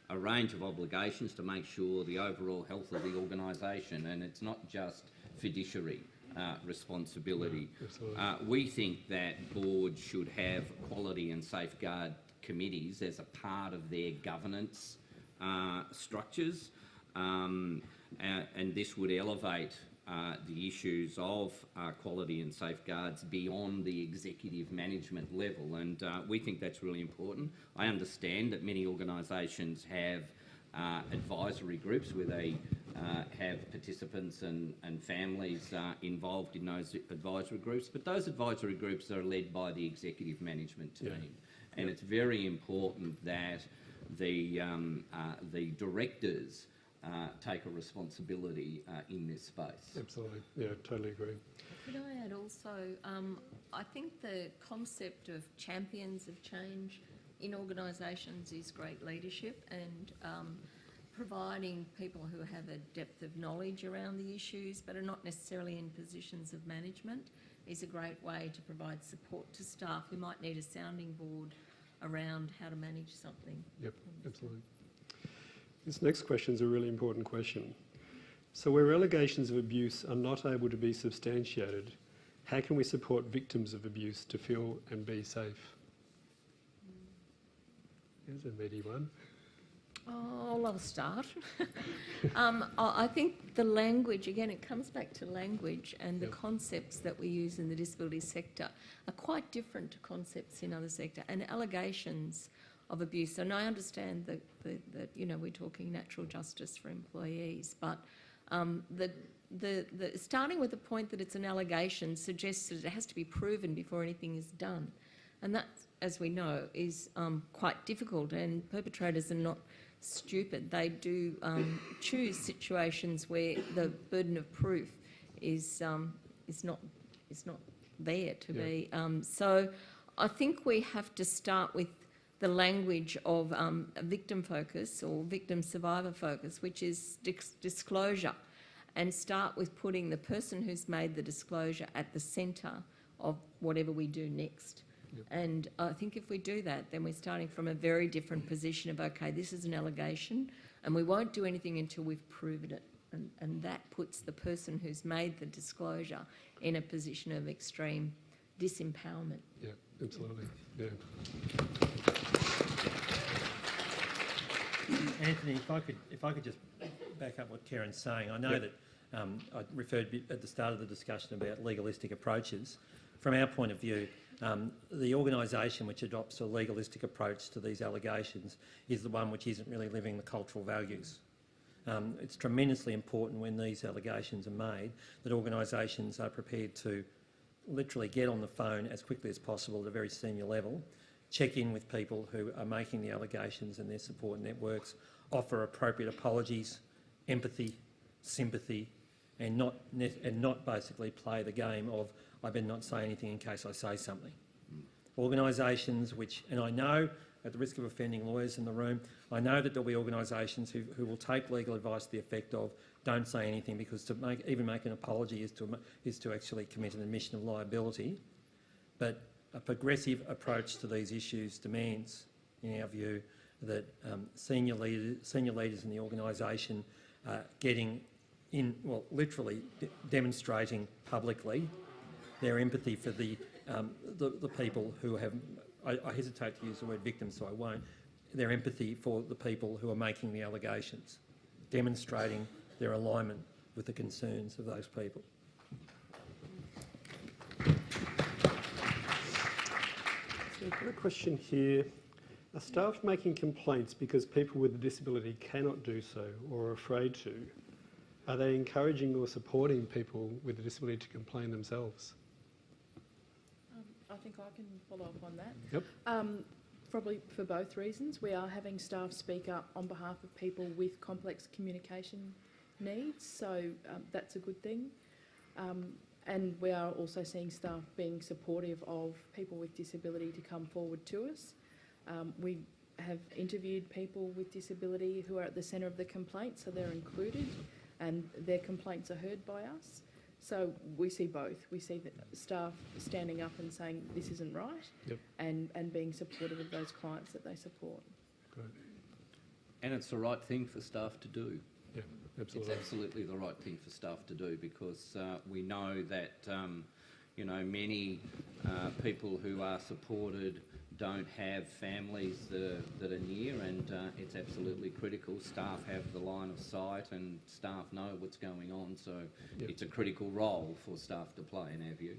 a range of obligations to make sure the overall health of the organisation, and it's not just fiduciary responsibility. We think that boards should have quality and safeguard committees as a part of their governance structures, and this would elevate the issues of quality and safeguards beyond the executive management level, and we think that's really important. I understand that many organisations have advisory groups where they have participants and families involved in those advisory groups, but those advisory groups are led by the executive management team. And it's very important that the directors take a responsibility in this space. Absolutely, yeah, totally agree. Could I add also, I think the concept of champions of change in organisations is great leadership, and providing people who have a depth of knowledge around the issues but are not necessarily in positions of management is a great way to provide support to staff who might need a sounding board around how to manage something. Yep, absolutely. This next question is a really important question. So where allegations of abuse are not able to be substantiated, how can we support victims of abuse to feel and be safe? Here's a meaty one. Oh, I'll start. I think the language, again, it comes back to language, and the concepts that we use in the disability sector are quite different to concepts in other sectors, and allegations of abuse. And I understand that you know, we're talking natural justice for employees, but the starting with the point that it's an allegation suggests that it has to be proven before anything is done, and that, as we know, is quite difficult. And perpetrators are not stupid. They do choose situations where the burden of proof is not there to be. So I think we have to start with the language of victim focus or victim survivor focus, which is disclosure, and start with putting the person who's made the disclosure at the centre of whatever we do next. And I think if we do that, then we're starting from a very different position of, okay, this is an allegation and we won't do anything until we've proven it. And that puts the person who's made the disclosure in a position of extreme disempowerment. Yeah, absolutely. Yeah. Anthony, if I could just back up what Keran's saying. I know that I referred at the start of the discussion about legalistic approaches. From our point of view, the organisation which adopts a legalistic approach to these allegations is the one which isn't really living the cultural values. It's tremendously important when these allegations are made that organisations are prepared to literally get on the phone as quickly as possible at a very senior level, check in with people who are making the allegations and their support networks, offer appropriate apologies, empathy, sympathy, and not basically play the game of I better not say anything in case I say something. Organisations which, and I know at the risk of offending lawyers in the room, I know that there'll be organisations who will take legal advice to the effect of don't say anything because to even make an apology is to actually commit an admission of liability. But a progressive approach to these issues demands, in our view, that senior leaders in the organisation getting in, well, literally demonstrating publicly their empathy for the people who have, I hesitate to use the word victims, so I won't, their empathy for the people who are making the allegations, demonstrating their alignment with the concerns of those people. So I've got a question here. Are staff making complaints because people with a disability cannot do so or are afraid to? Are they encouraging or supporting people with a disability to complain themselves? I think I can follow up on that. Yep. Probably for both reasons. We are having staff speak up on behalf of people with complex communication needs, so that's a good thing. And we are also seeing staff being supportive of people with disability to come forward to us. We have interviewed people with disability who are at the centre of the complaint, so they're included and their complaints are heard by us. So we see both. We see that staff standing up and saying this isn't right, yep, and being supportive of those clients that they support. Great. And it's the right thing for staff to do. Yeah, absolutely. It's absolutely the right thing for staff to do because we know that, you know, many people who are supported don't have families that are near, and it's absolutely critical. Staff have the line of sight and staff know what's going on, so yep, it's a critical role for staff to play in our view.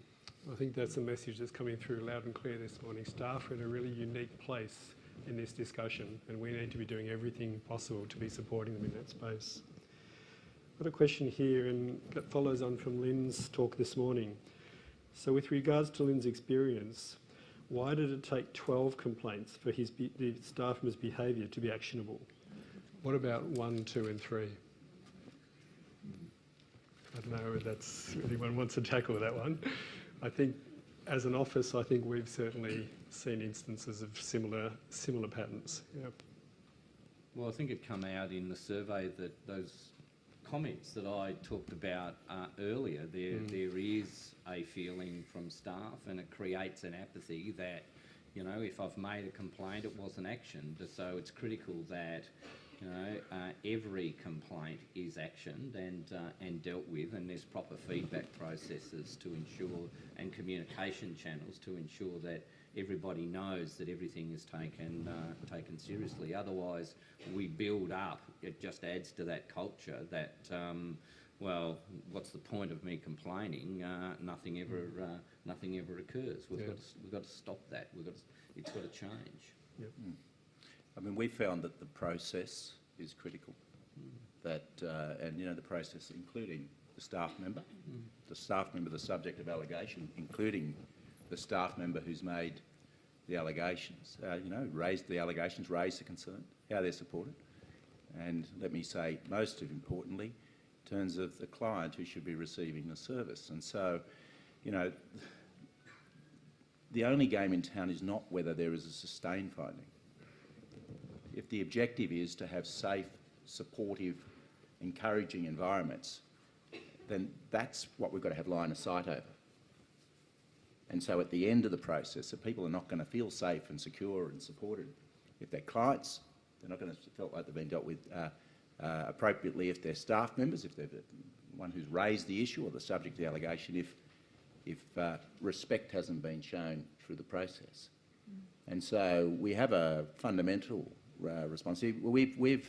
I think that's a message that's coming through loud and clear this morning. Staff are in a really unique place in this discussion and we need to be doing everything possible to be supporting them in that space. I've got a question here and that follows on from Lynn's talk this morning. So with regards to Lynn's experience, why did it take 12 complaints for the staff member's behaviour to be actionable? What about 1, 2 and 3? I don't know if that's anyone wants to tackle that one. I think as an office, I think we've certainly seen instances of similar patterns. Yeah. Well, I think it come out in the survey that those comments that I talked about earlier, there is a feeling from staff and it creates an apathy that, you know, if I've made a complaint, it wasn't actioned. So it's critical that, you know, every complaint is actioned and dealt with, and there's proper feedback processes to ensure, and communication channels to ensure that everybody knows that everything is taken seriously. Otherwise, we build up. It just adds to that culture that, well, what's the point of me complaining? Nothing ever occurs. We've got to stop that. It's got to change. Yep. I mean, we found that the process is critical. That and you know the process, including the staff member, the subject of allegation, including the staff member who's made the allegations, you know, raised the allegations, raised the concern, how they're supported, and let me say, most importantly, in terms of the client who should be receiving the service. And so, you know, the only game in town is not whether there is a sustained finding. If the objective is to have safe, supportive, encouraging environments, then that's what we've got to have line of sight over. And so at the end of the process, if people are not going to feel safe and secure and supported, if they're clients, they're not going to feel like they've been dealt with appropriately. If they're staff members, if they're the one who's raised the issue or the subject of the allegation, if respect hasn't been shown through the process. And so we have a fundamental responsibility.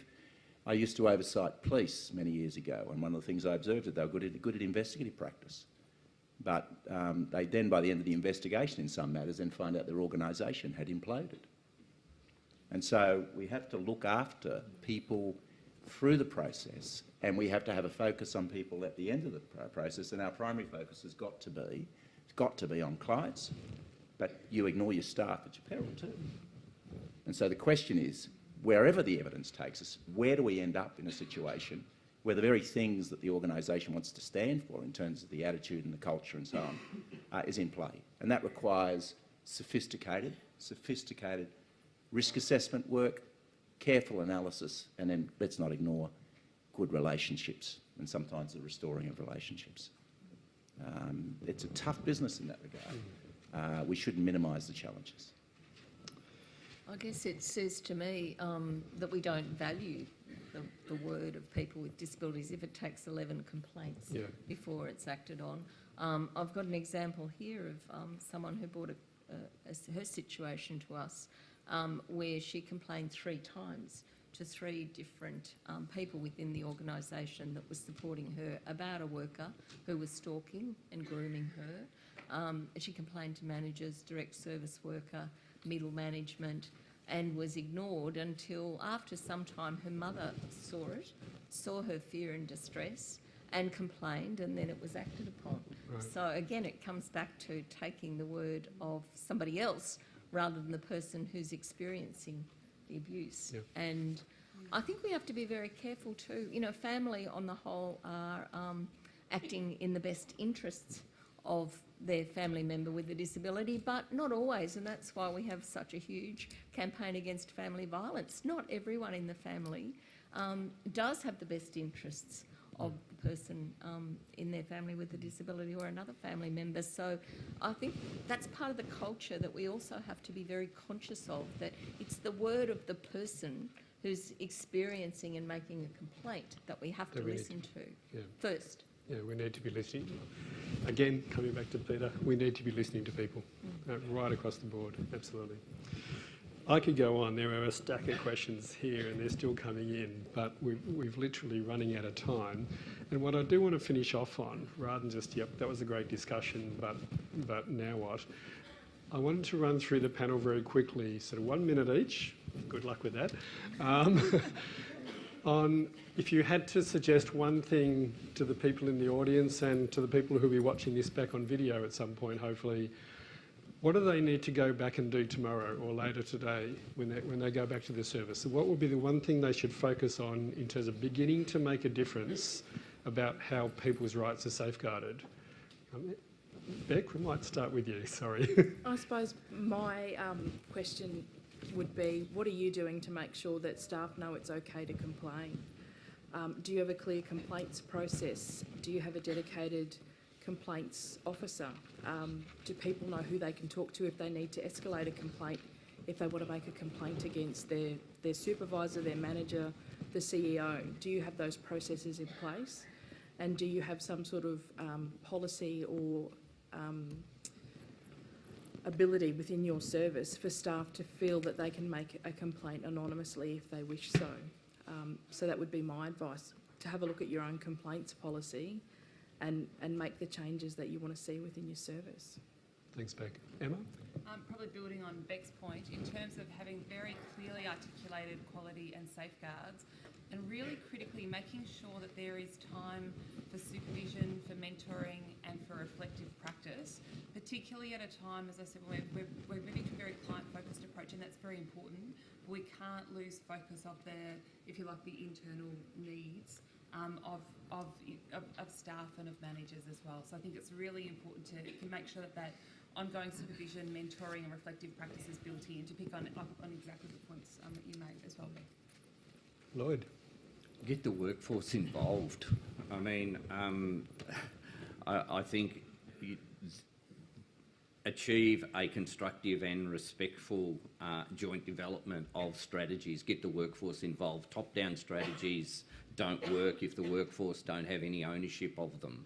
I used to oversight police many years ago, and one of the things I observed is they were good at investigative practice. But they then, by the end of the investigation in some matters, then find out their organisation had imploded. And so we have to look after people through the process, and we have to have a focus on people at the end of the process, and our primary focus has got to be on clients, but you ignore your staff at your peril too. And so the question is, wherever the evidence takes us, where do we end up in a situation where the very things that the organisation wants to stand for in terms of the attitude and the culture and so on is in play? And that requires sophisticated risk assessment work, careful analysis, and then let's not ignore good relationships and sometimes the restoring of relationships. It's a tough business in that regard. We shouldn't minimise the challenges. I guess it says to me that we don't value the word of people with disabilities if it takes 11 complaints before it's acted on. I've got an example here of someone who brought her situation to us where she complained 3 times to 3 different people within the organisation that was supporting her about a worker who was stalking and grooming her. She complained to managers, direct service worker, middle management, and was ignored until after some time her mother saw her fear and distress and complained, and then it was acted upon. Right. So again, it comes back to taking the word of somebody else rather than the person who's experiencing the abuse. Yep. And I think we have to be very careful too. You know, family on the whole are acting in the best interests of their family member with a disability, but not always, and that's why we have such a huge campaign against family violence. Not everyone in the family does have the best interests of the person in their family with a disability or another family member. So I think that's part of the culture that we also have to be very conscious of, that it's the word of the person who's experiencing and making a complaint that we have to listen to first. Yeah, we need to be listening. Again, coming back to Peter, we need to be listening to people right across the board, absolutely. I could go on. There are a stack of questions here and they're still coming in, but we've literally running out of time. And what I do want to finish off on, rather than just, yep, that was a great discussion, but now what? I wanted to run through the panel very quickly, sort of 1 minute each. Good luck with that. On if you had to suggest one thing to the people in the audience and to the people who will be watching this back on video at some point, hopefully, what do they need to go back and do tomorrow or later today when they go back to the service? So what would be the one thing they should focus on in terms of beginning to make a difference about how people's rights are safeguarded? Beck, we might start with you, sorry. I suppose my question would be, what are you doing to make sure that staff know it's okay to complain? Do you have a clear complaints process? Do you have a dedicated complaints officer? Do people know who they can talk to if they need to escalate a complaint, if they want to make a complaint against their supervisor, their manager, the CEO? Do you have those processes in place? And do you have some sort of policy or ability within your service for staff to feel that they can make a complaint anonymously if they wish so? So that would be my advice, to have a look at your own complaints policy and make the changes that you want to see within your service. Thanks, Beck. Emma? Probably building on Beck's point, in terms of having very clearly articulated quality and safeguards, and really critically making sure that there is time for supervision, for mentoring and for reflective practice, particularly at a time, as I said, we're moving to a very client-focused approach, and that's very important. We can't lose focus of if you like, the internal needs of staff and of managers as well. So I think it's really important to make sure that ongoing supervision, mentoring and reflective practice is built in, to pick on exactly the points that you made as well, Beck. Lloyd? Get the workforce involved. I mean, I think achieve a constructive and respectful joint development of strategies. Get the workforce involved. Top-down strategies don't work if the workforce don't have any ownership of them.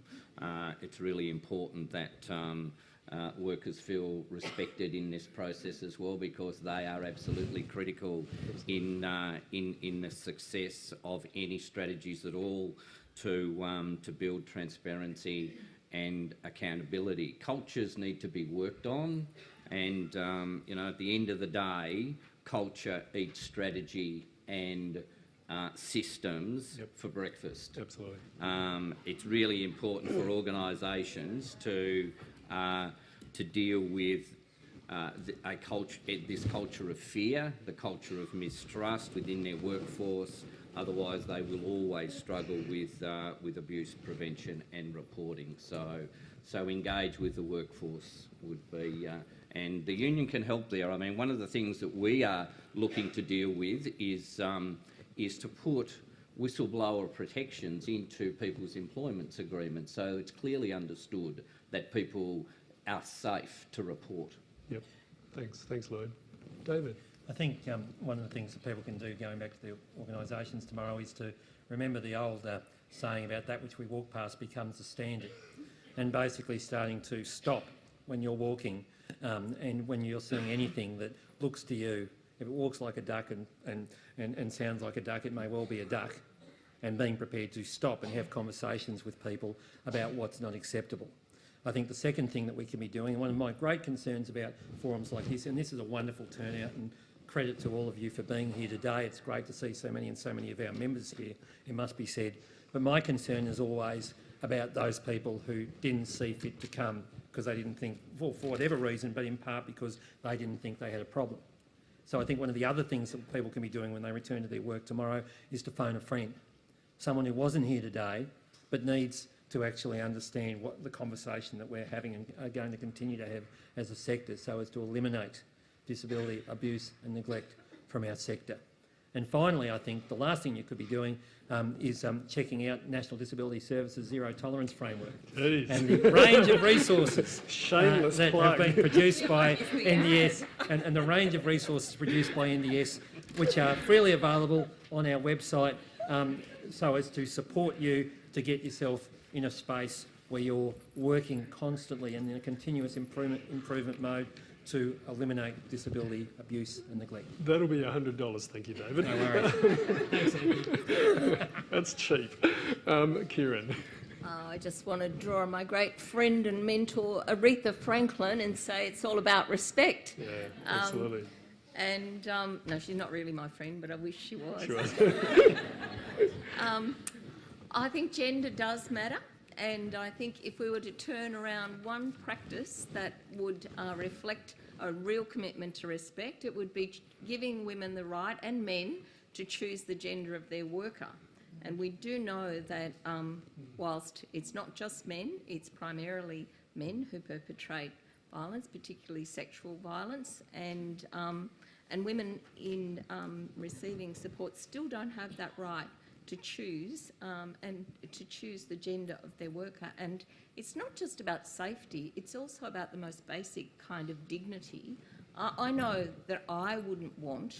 It's really important that workers feel respected in this process as well, because they are absolutely critical in the success of any strategies at all to build transparency and accountability. Cultures need to be worked on, and at the end of the day, culture eats strategy and systems for breakfast. Absolutely. It's really important for organisations to deal with this culture of fear, the culture of mistrust within their workforce. Otherwise, they will always struggle with abuse prevention and reporting. So engage with the workforce would be, and the union can help there. I mean, one of the things that we are looking to deal with is to put whistleblower protections into people's employment agreements, so it's clearly understood that people are safe to report. Yep. Thanks, Lloyd. David. I think one of the things that people can do going back to the organisations tomorrow is to remember the old saying about that which we walk past becomes the standard, and basically starting to stop when you're walking and when you're seeing anything that looks to you, if it walks like a duck and sounds like a duck, it may well be a duck, and being prepared to stop and have conversations with people about what's not acceptable. I think the second thing that we can be doing, and one of my great concerns about forums like this, and this is a wonderful turnout, and credit to all of you for being here today. It's great to see so many of our members here, it must be said. But my concern is always about those people who didn't see fit to come because they didn't think, well, for whatever reason, but in part because they didn't think they had a problem. So I think one of the other things that people can be doing when they return to their work tomorrow is to phone a friend, someone who wasn't here today but needs to actually understand what the conversation that we're having and are going to continue to have as a sector, so as to eliminate disability, abuse and neglect from our sector. And finally, I think the last thing you could be doing is checking out National Disability Services Zero Tolerance Framework. Jeez. And the range of resources Shameless that plug. have been produced by NDS and the range of resources produced by NDS, which are freely available on our website, so as to support you to get yourself in a space where you're working constantly and in a continuous improvement mode to eliminate disability, abuse and neglect. That'll be $100, thank you, David. No worries. That's cheap. Keran. I just want to draw on my great friend and mentor Aretha Franklin and say it's all about respect. Yeah, absolutely. And no, she's not really my friend, but I wish she was. Sure. I think gender does matter, and I think if we were to turn around one practice that would reflect a real commitment to respect, it would be giving women the right, and men, to choose the gender of their worker. And we do know that whilst it's not just men, it's primarily men who perpetrate violence, particularly sexual violence, and women in receiving support still don't have that right to choose and to choose the gender of their worker. And it's not just about safety, it's also about the most basic kind of dignity. I know that I wouldn't want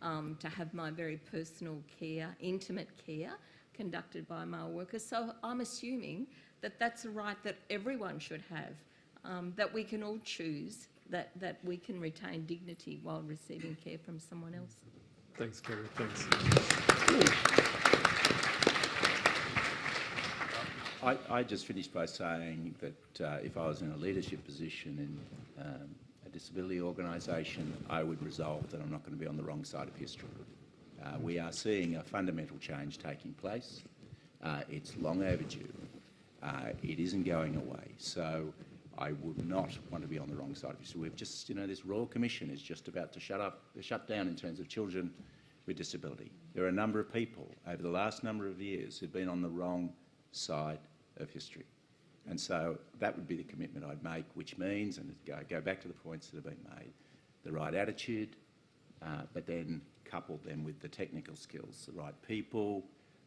to have my very personal care, intimate care, conducted by male workers, so I'm assuming that that's a right that everyone should have, that we can all choose, that we can retain dignity while receiving care from someone else. Thanks, Keran. Thanks. I just finished by saying that if I was in a leadership position in a disability organisation, I would resolve that I'm not going to be on the wrong side of history. We are seeing a fundamental change taking place. It's long overdue. It isn't going away. So I would not want to be on the wrong side of history. We've just, this Royal Commission is just about to shut down in terms of children with disability. There are a number of people over the last number of years who've been on the wrong side of history. And so that would be the commitment I'd make, which means, and go back to the points that have been made, the right attitude, but then couple them with the technical skills, the right people,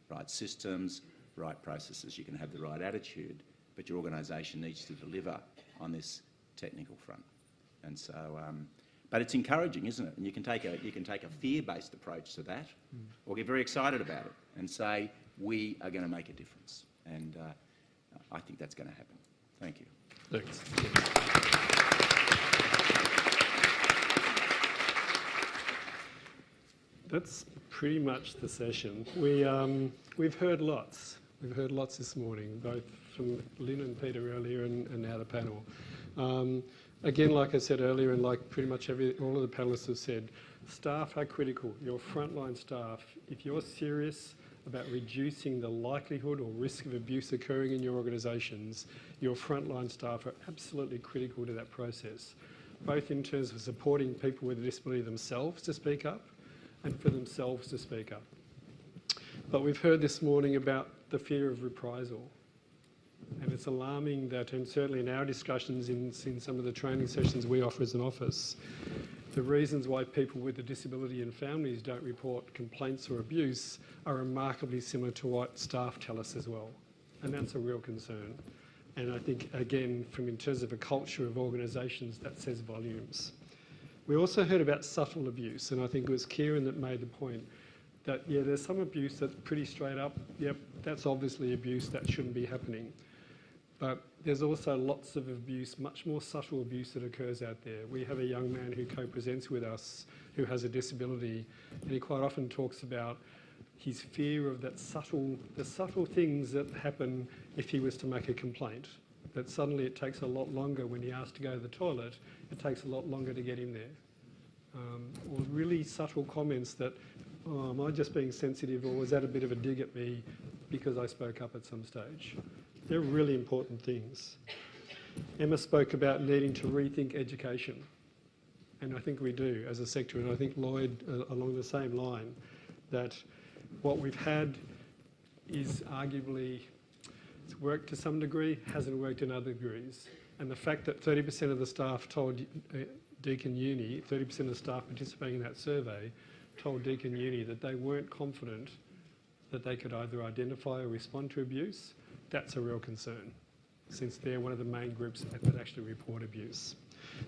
right systems, right processes. You can have the right attitude, but your organisation needs to deliver on this technical front. And so, but it's encouraging, isn't it? And you can take a fear-based approach to that, or get very excited about it and say, we are going to make a difference. And I think that's going to happen. Thank you. Thanks. That's pretty much the session. We've heard lots. We've heard lots this morning, both from Lynn and Peter earlier and now the panel. Again, like I said earlier, and like pretty much all of the panellists have said, staff are critical. Your frontline staff, if you're serious about reducing the likelihood or risk of abuse occurring in your organisations, your frontline staff are absolutely critical to that process, both in terms of supporting people with a disability themselves to speak up and for themselves to speak up. But we've heard this morning about the fear of reprisal. And it's alarming that, and certainly in our discussions in some of the training sessions we offer as an office, the reasons why people with a disability and families don't report complaints or abuse are remarkably similar to what staff tell us as well. And that's a real concern. And I think, again, in terms of a culture of organisations, that says volumes. We also heard about subtle abuse, and I think it was Keran that made the point that, yeah, there's some abuse that's pretty straight up. Yep, that's obviously abuse, that shouldn't be happening. But there's also lots of abuse, much more subtle abuse that occurs out there. We have a young man who co-presents with us who has a disability, and he quite often talks about his fear of the subtle things that happen if he was to make a complaint. That suddenly it takes a lot longer when he asks to go to the toilet, it takes a lot longer to get him there. Or really subtle comments that, oh, am I just being sensitive, or was that a bit of a dig at me because I spoke up at some stage? They're really important things. Emma spoke about needing to rethink education, and I think we do as a sector, and I think Lloyd along the same line, that what we've had is arguably, it's worked to some degree, hasn't worked in other degrees. And the fact that 30% of the staff told Deakin Uni, 30% of the staff participating in that survey, told Deakin Uni that they weren't confident that they could either identify or respond to abuse, that's a real concern, since they're one of the main groups that actually report abuse.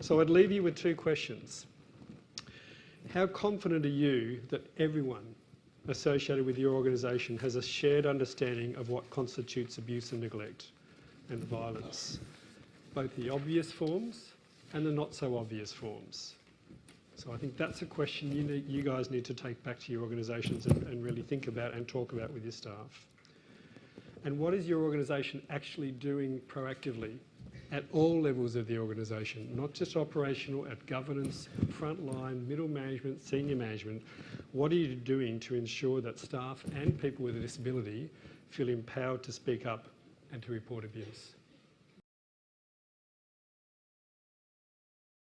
So I'd leave you with two questions. How confident are you that everyone associated with your organisation has a shared understanding of what constitutes abuse and neglect and violence, both the obvious forms and the not so obvious forms? So I think that's a question you guys need to take back to your organisations and really think about and talk about with your staff. And what is your organisation actually doing proactively at all levels of the organisation, not just operational, at governance, frontline, middle management, senior management? What are you doing to ensure that staff and people with a disability feel empowered to speak up and to report abuse?